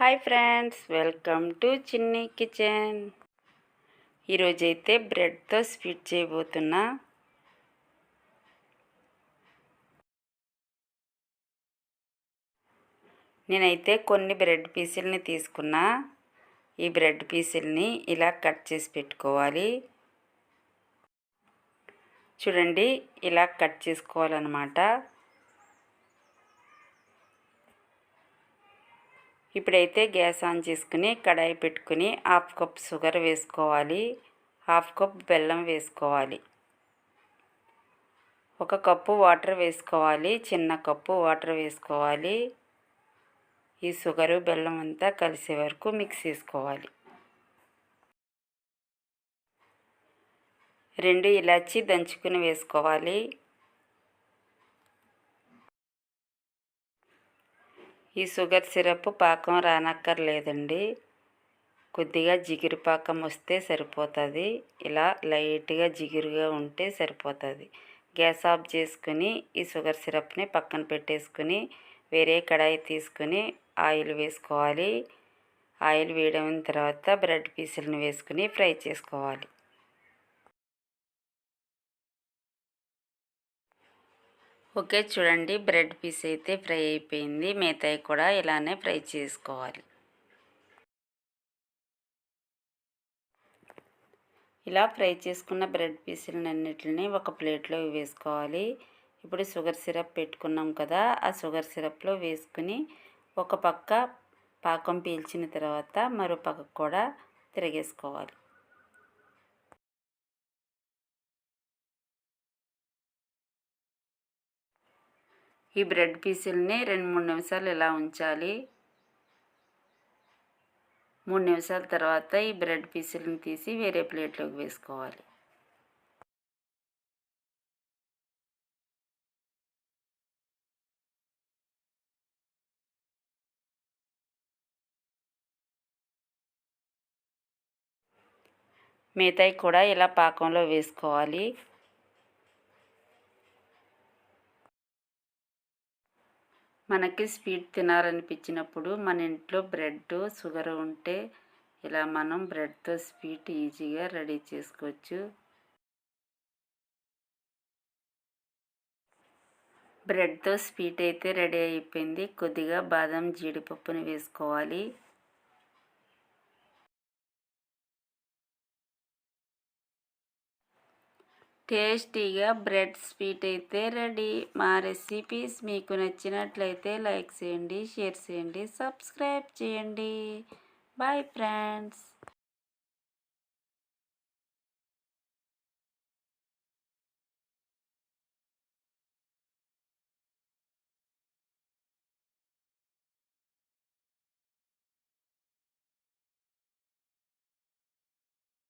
Hi friends, welcome to చిన్ని kitchen. ఈరోజైతే బ్రెడ్తో sweet చేయబోతున్నా. నేనైతే కొన్ని బ్రెడ్ పీసుల్ని తీసుకున్నా. ఈ బ్రెడ్ పీసుల్ని ఇలా కట్ చేసి పెట్టుకోవాలి. చూడండి, ఇలా కట్ చేసుకోవాలన్నమాట. ఇప్పుడైతే గ్యాస్ ఆన్ చేసుకుని కడాయి పెట్టుకుని 1/2 కప్ షుగర్ వేసుకోవాలి. 1/2 కప్ బెల్లం వేసుకోవాలి. 1 కప్పు వాటర్ వేసుకోవాలి. చిన్న కప్పు వాటర్ వేసుకోవాలి. ఈ షుగరు బెల్లం అంతా కలిసే వరకు మిక్స్ చేసుకోవాలి. 2 ఇలాచీ దంచుకుని వేసుకోవాలి. ఈ షుగర్ సిరప్ పాకం రానక్కర్లేదండి. కొద్దిగా జిగురు పాకం వస్తే సరిపోతుంది. ఇలా లైట్గా జిగురుగా ఉంటే సరిపోతుంది. గ్యాస్ ఆఫ్ చేసుకుని ఈ షుగర్ సిరప్ని పక్కన పెట్టేసుకుని వేరే కడాయి తీసుకుని ఆయిల్ వేసుకోవాలి. ఆయిల్ వేయడం తర్వాత బ్రెడ్ పీసులను వేసుకుని ఫ్రై చేసుకోవాలి. ఓకే, చూడండి, బ్రెడ్ పీస్ అయితే ఫ్రై అయిపోయింది. మిగతాయి కూడా ఇలానే ఫ్రై చేసుకోవాలి. ఇలా ఫ్రై చేసుకున్న బ్రెడ్ పీసులన్నిటిని ఒక ప్లేట్లో వేసుకోవాలి. ఇప్పుడు షుగర్ సిరప్ పెట్టుకున్నాం కదా, ఆ షుగర్ సిరప్లో వేసుకుని ఒక పక్క పాకం పీల్చిన తర్వాత మరో పక్క కూడా తిరగేసుకోవాలి. ఈ బ్రెడ్ పీసుల్ని 2-3 నిమిషాలు ఇలా ఉంచాలి. 3 నిమిషాల తర్వాత ఈ బ్రెడ్ పీసులను తీసి వేరే ప్లేట్లోకి వేసుకోవాలి. మిగతాయి కూడా ఇలా పాకంలో వేసుకోవాలి. మనకి స్వీట్ తినాలనిపించినప్పుడు మన ఇంట్లో బ్రెడ్ షుగర్ ఉంటే ఇలా మనం బ్రెడ్తో స్వీట్ ఈజీగా రెడీ చేసుకోవచ్చు. బ్రెడ్తో స్వీట్ అయితే రెడీ అయిపోయింది. కొద్దిగా బాదం జీడిపప్పుని వేసుకోవాలి. టేస్టీగా బ్రెడ్ స్వీట్ అయితే రెడీ. మా రెసిపీస్ మీకు నచ్చినట్లయితే లైక్ చేయండి, షేర్ చేయండి, సబ్స్క్రైబ్ చేయండి. Bye friends.